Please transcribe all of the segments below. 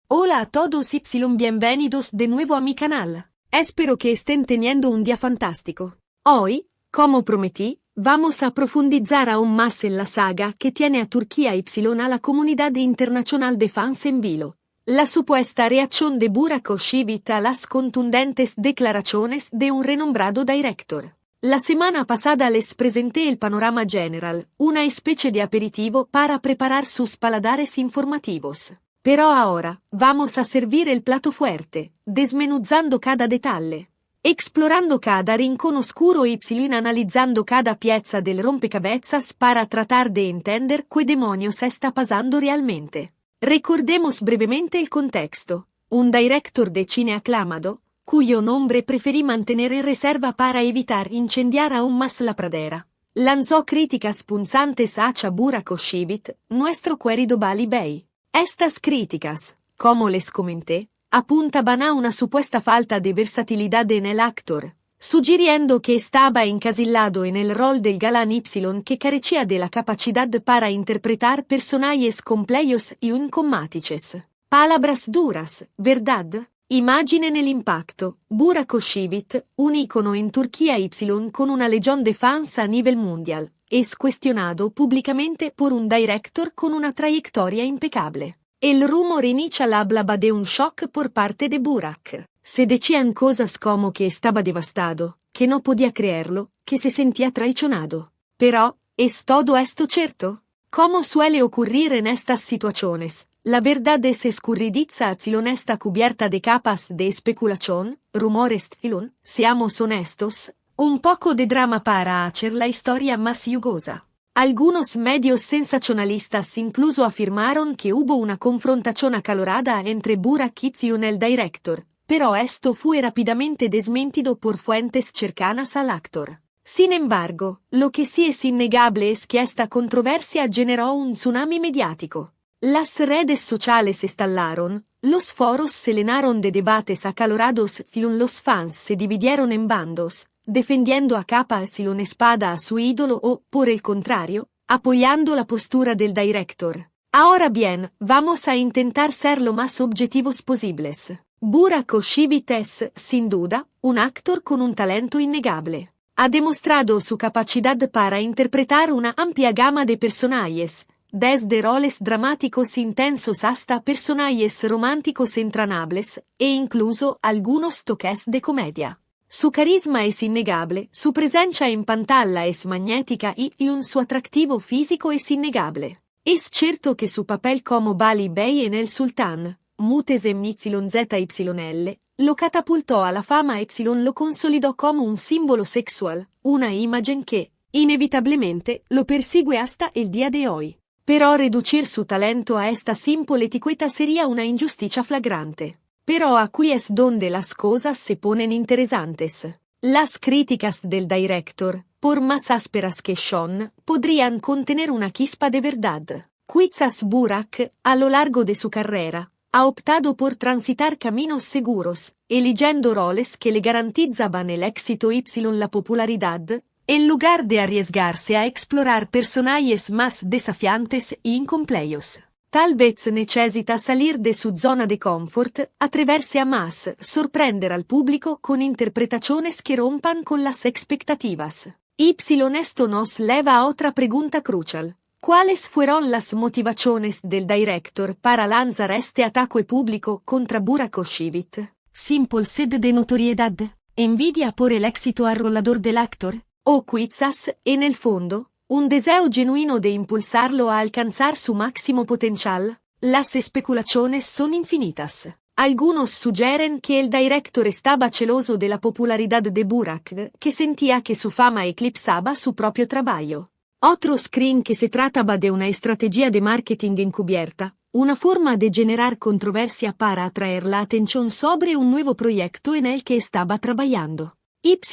Hola a todos y bienvenidos de nuevo a mi canal. Espero que estén teniendo un día fantástico. Hoy, como prometí, vamos a profundizar aún más en la saga que tiene a Turquía y a la comunidad internacional de fans en vilo. La supuesta reacción de Burak Özçivit a las contundentes declaraciones de un renombrado director. La semana pasada les presenté el panorama general, una especie de aperitivo para preparar sus paladares informativos. Pero ahora, vamos a servir el plato fuerte, desmenuzando cada detalle, explorando cada rincón oscuro y analizando cada pieza del rompecabezas para tratar de entender qué demonios está pasando realmente. Recordemos brevemente el contexto. Un director de cine aclamado, cuyo nombre preferí mantener en reserva para evitar incendiar aún más la pradera, lanzó críticas punzantes hacia Burak Özçivit, nuestro querido Bali Bey. Estas críticas, como les comenté, apuntaban a una supuesta falta de versatilidad en el actor, sugiriendo que estaba encasillado en el rol del galán Y que carecía de la capacidad para interpretar personajes complejos y enigmáticos. Palabras duras, ¿verdad? Imaginen el impacto. Burak Özçivit, un icono en Turquía Y con una legión de fans a nivel mundial, es cuestionado públicamente por un director con una trayectoria impecable. El rumor inicia hablaba de un shock por parte de Burak. Se decían cosas como que estaba devastado, que no podía creerlo, que se sentía traicionado. Pero, ¿es todo esto cierto? Como suele ocurrir en estas situaciones, la verdad es escurridiza y está cubierta de capas de especulación, rumores y, seamos honestos, un poco de drama para hacer la historia más jugosa. Algunos medios sensacionalistas incluso afirmaron que hubo una confrontación acalorada entre Burak y el director, pero esto fue rápidamente desmentido por fuentes cercanas al actor. Sin embargo, lo que sí es innegable es que esta controversia generó un tsunami mediático. Las redes sociales estallaron, los foros se llenaron de debates acalorados y los fans se dividieron en bandos, defendiendo a capa y espada a su ídolo o, por el contrario, apoyando la postura del director. Ahora bien, vamos a intentar ser lo más objetivos posibles. Burak Özçivit es, sin duda, un actor con un talento innegable. Ha demostrado su capacidad para interpretar una amplia gama de personajes, desde roles dramáticos intensos hasta personajes románticos entrañables, e incluso algunos toques de comedia. Su carisma es innegable, su presencia en pantalla es magnética y su atractivo físico es innegable. Es cierto que su papel como Bali Bey en El Sultán, Muhteşem YZYL, lo catapultó a la fama y lo consolidó como un símbolo sexual, una imagen que, inevitablemente, lo persigue hasta el día de hoy. Pero reducir su talento a esta simple etiqueta sería una injusticia flagrante. Pero aquí es donde las cosas se ponen interesantes. Las críticas del director, por más ásperas que son, podrían contener una chispa de verdad. Quizás Burak, a lo largo de su carrera, ha optado por transitar caminos seguros, eligiendo roles que le garantizaban el éxito y la popularidad, en lugar de arriesgarse a explorar personajes más desafiantes y incomplejos. Tal vez necesita salir de su zona de confort, atreverse a más, sorprender al público con interpretaciones que rompan con las expectativas. Esto nos lleva a otra pregunta crucial. ¿Cuáles fueron las motivaciones del director para lanzar este ataque público contra Burak Özçivit? ¿Simple sed de notoriedad? ¿Envidia por el éxito arrollador del actor? ¿O quizás, en el fondo, un deseo genuino de impulsarlo a alcanzar su máximo potencial? Las especulaciones son infinitas. Algunos sugieren que el director estaba celoso de la popularidad de Burak, que sentía que su fama eclipsaba su propio trabajo. Otros creen que se trataba de una estrategia de marketing encubierta, una forma de generar controversia para atraer la atención sobre un nuevo proyecto en el que estaba trabajando.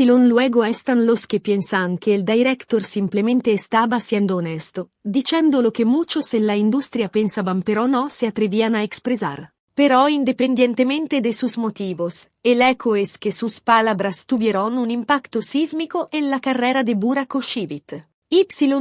Luego están los que piensan que el director simplemente estaba siendo honesto, diciendo lo que muchos en la industria pensaban pero no se atrevían a expresar. Pero independientemente de sus motivos, el eco es que sus palabras tuvieron un impacto sísmico en la carrera de Burak Özçivit.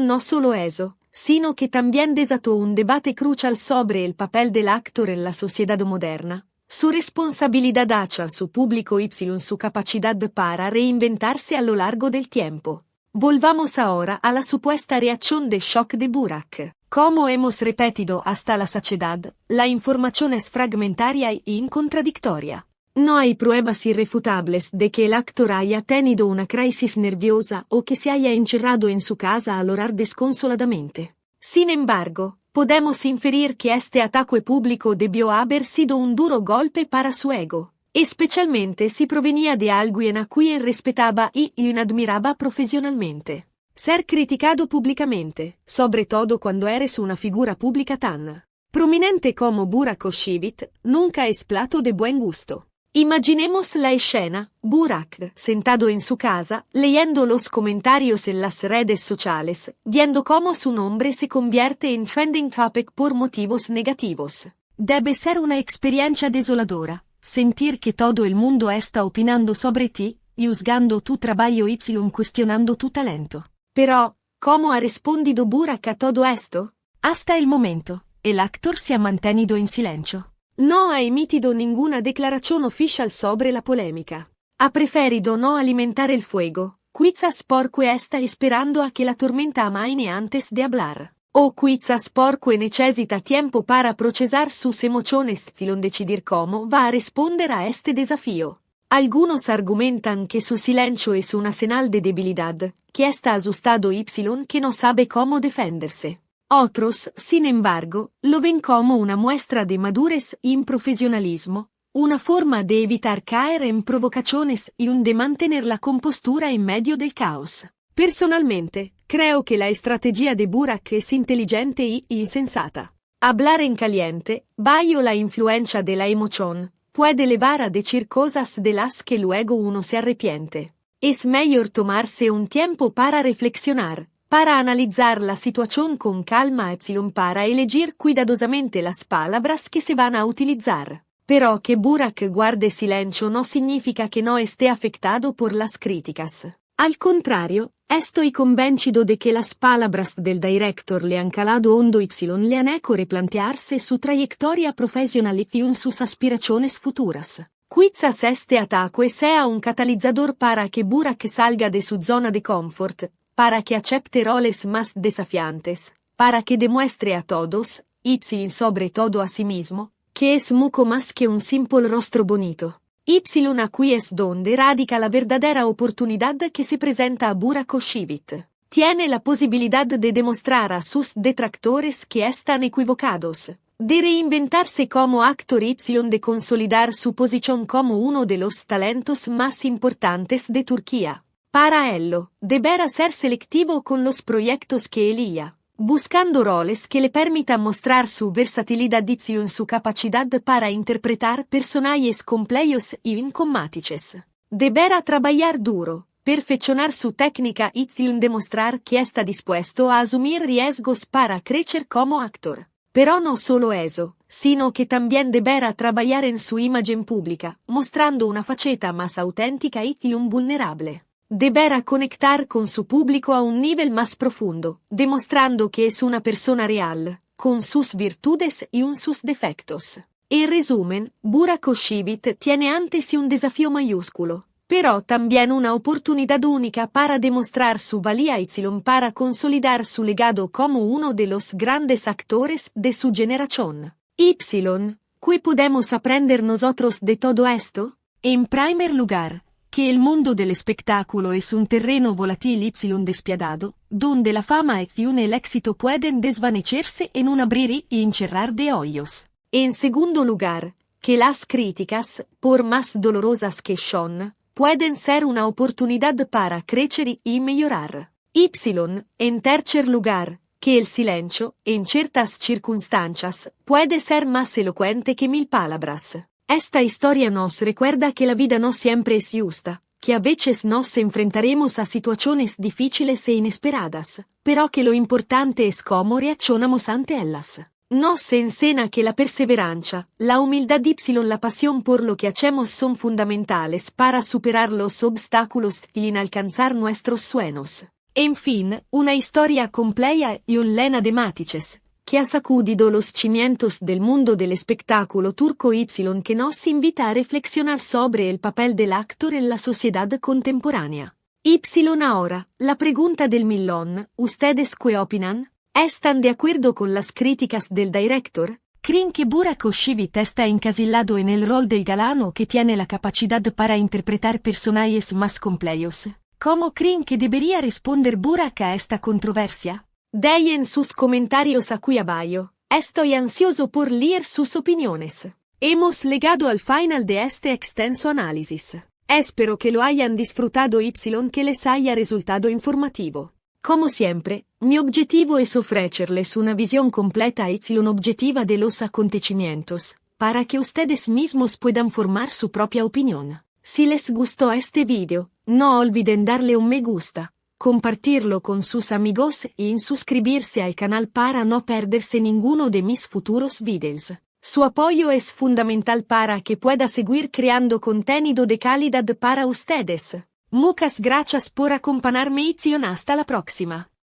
No solo eso, sino que también desató un debate crucial sobre el papel del actor en la sociedad moderna, su responsabilidad hacia su público y su capacidad para reinventarse a lo largo del tiempo. Volvamos ahora a la supuesta reacción de shock de Burak. Como hemos repetido hasta la saciedad, la información es fragmentaria y contradictoria. No hay pruebas irrefutables de que el actor haya tenido una crisis nerviosa o que se haya encerrado en su casa a llorar desconsoladamente. Sin embargo, podemos inferir que este ataque público debió haber sido un duro golpe para su ego, especialmente si provenía de alguien a quien respetaba y admiraba profesionalmente. Ser criticado públicamente, sobre todo cuando eres una figura pública tan prominente como Burak Özçivit, nunca es plato de buen gusto. Imaginemos la escena: Burak, sentado en su casa, leyendo los comentarios en las redes sociales, viendo cómo su nombre se convierte en trending topic por motivos negativos. Debe ser una experiencia desoladora, sentir que todo el mundo está opinando sobre ti, juzgando tu trabajo y cuestionando tu talento. Pero, ¿cómo ha respondido Burak a todo esto? Hasta el momento, el actor se ha mantenido en silencio. No ha emitido ninguna declaración oficial sobre la polémica. Ha preferido no alimentar el fuego, quizás porque está esperando a que la tormenta amaine antes de hablar. O quizás porque necesita tiempo para procesar sus emociones y decidir cómo va a responder a este desafío. Algunos argumentan que su silencio es una señal de debilidad, que está asustado y que no sabe cómo defenderse. Otros, sin embargo, lo ven como una muestra de madurez y profesionalismo, una forma de evitar caer en provocaciones y de mantener la compostura en medio del caos. Personalmente, creo que la estrategia de Burak es inteligente y insensata. Hablar en caliente, bajo la influencia de la emoción, puede llevar a decir cosas de las que luego uno se arrepiente. Es mejor tomarse un tiempo para reflexionar, para analizar la situación con calma y para elegir cuidadosamente las palabras que se van a utilizar. Pero que Burak guarde silencio no significa que no esté afectado por las críticas. Al contrario, estoy convencido de que las palabras del director le han calado hondo y le han hecho replantearse su trayectoria profesional y sus aspiraciones futuras. Quizás este ataque sea un catalizador para que Burak salga de su zona de confort, para que acepte roles más desafiantes, para que demuestre a todos, y sobre todo a sí mismo, que es mucho más que un simple rostro bonito. Y aquí es donde radica la verdadera oportunidad que se presenta a Burak Özçivit. Tiene la posibilidad de demostrar a sus detractores que están equivocados, de reinventarse como actor y de consolidar su posición como uno de los talentos más importantes de Turquía. Para ello, deberá ser selectivo con los proyectos que elija, buscando roles que le permitan mostrar su versatilidad y su capacidad para interpretar personajes complejos y enigmáticos. Deberá trabajar duro, perfeccionar su técnica y demostrar que está dispuesto a asumir riesgos para crecer como actor. Pero no solo eso, sino que también deberá trabajar en su imagen pública, mostrando una faceta más auténtica y vulnerable. Deberá conectar con su público a un nivel más profundo, demostrando que es una persona real, con sus virtudes y sus defectos. En resumen, Burak Özçivit tiene ante sí un desafío mayúsculo, pero también una oportunidad única para demostrar su valía y para consolidar su legado como uno de los grandes actores de su generación. ¿Qué podemos aprender nosotros de todo esto? En primer lugar, que el mundo del espectáculo es un terreno volátil y despiadado, donde la fama y el éxito pueden desvanecerse en un abrir y cerrar de ojos. En segundo lugar, que las críticas, por más dolorosas que son, pueden ser una oportunidad para crecer y mejorar. En tercer lugar, que el silencio, en ciertas circunstancias, puede ser más elocuente que mil palabras. Esta historia nos recuerda que la vida no siempre es justa, que a veces nos enfrentaremos a situaciones difíciles e inesperadas, pero que lo importante es cómo reaccionamos ante ellas. Nos enseña que la perseverancia, la humildad y la pasión por lo que hacemos son fundamentales para superar los obstáculos y alcanzar nuestros sueños. En fin, una historia compleja y llena de matices, que ha sacudido los cimientos del mundo del espectáculo turco y que nos invita a reflexionar sobre el papel del actor en la sociedad contemporánea. Y ahora, la pregunta del millón, ¿ustedes qué opinan? ¿Están de acuerdo con las críticas del director? ¿Creen que Burak Özçivit está encasillado en el rol del galán o que tiene la capacidad para interpretar personajes más complejos? ¿Cómo creen que debería responder Burak a esta controversia? Dejen sus comentarios aquí abajo. Estoy ansioso por leer sus opiniones. Hemos llegado al final de este extenso análisis. Espero que lo hayan disfrutado y que les haya resultado informativo. Como siempre, mi objetivo es ofrecerles una visión completa y objetiva de los acontecimientos, para que ustedes mismos puedan formar su propia opinión. Si les gustó este video, no olviden darle un me gusta, compartirlo con sus amigos y suscribirse al canal para no perderse ninguno de mis futuros videos. Su apoyo es fundamental para que pueda seguir creando contenido de calidad para ustedes. Muchas gracias por acompañarme y hasta la próxima.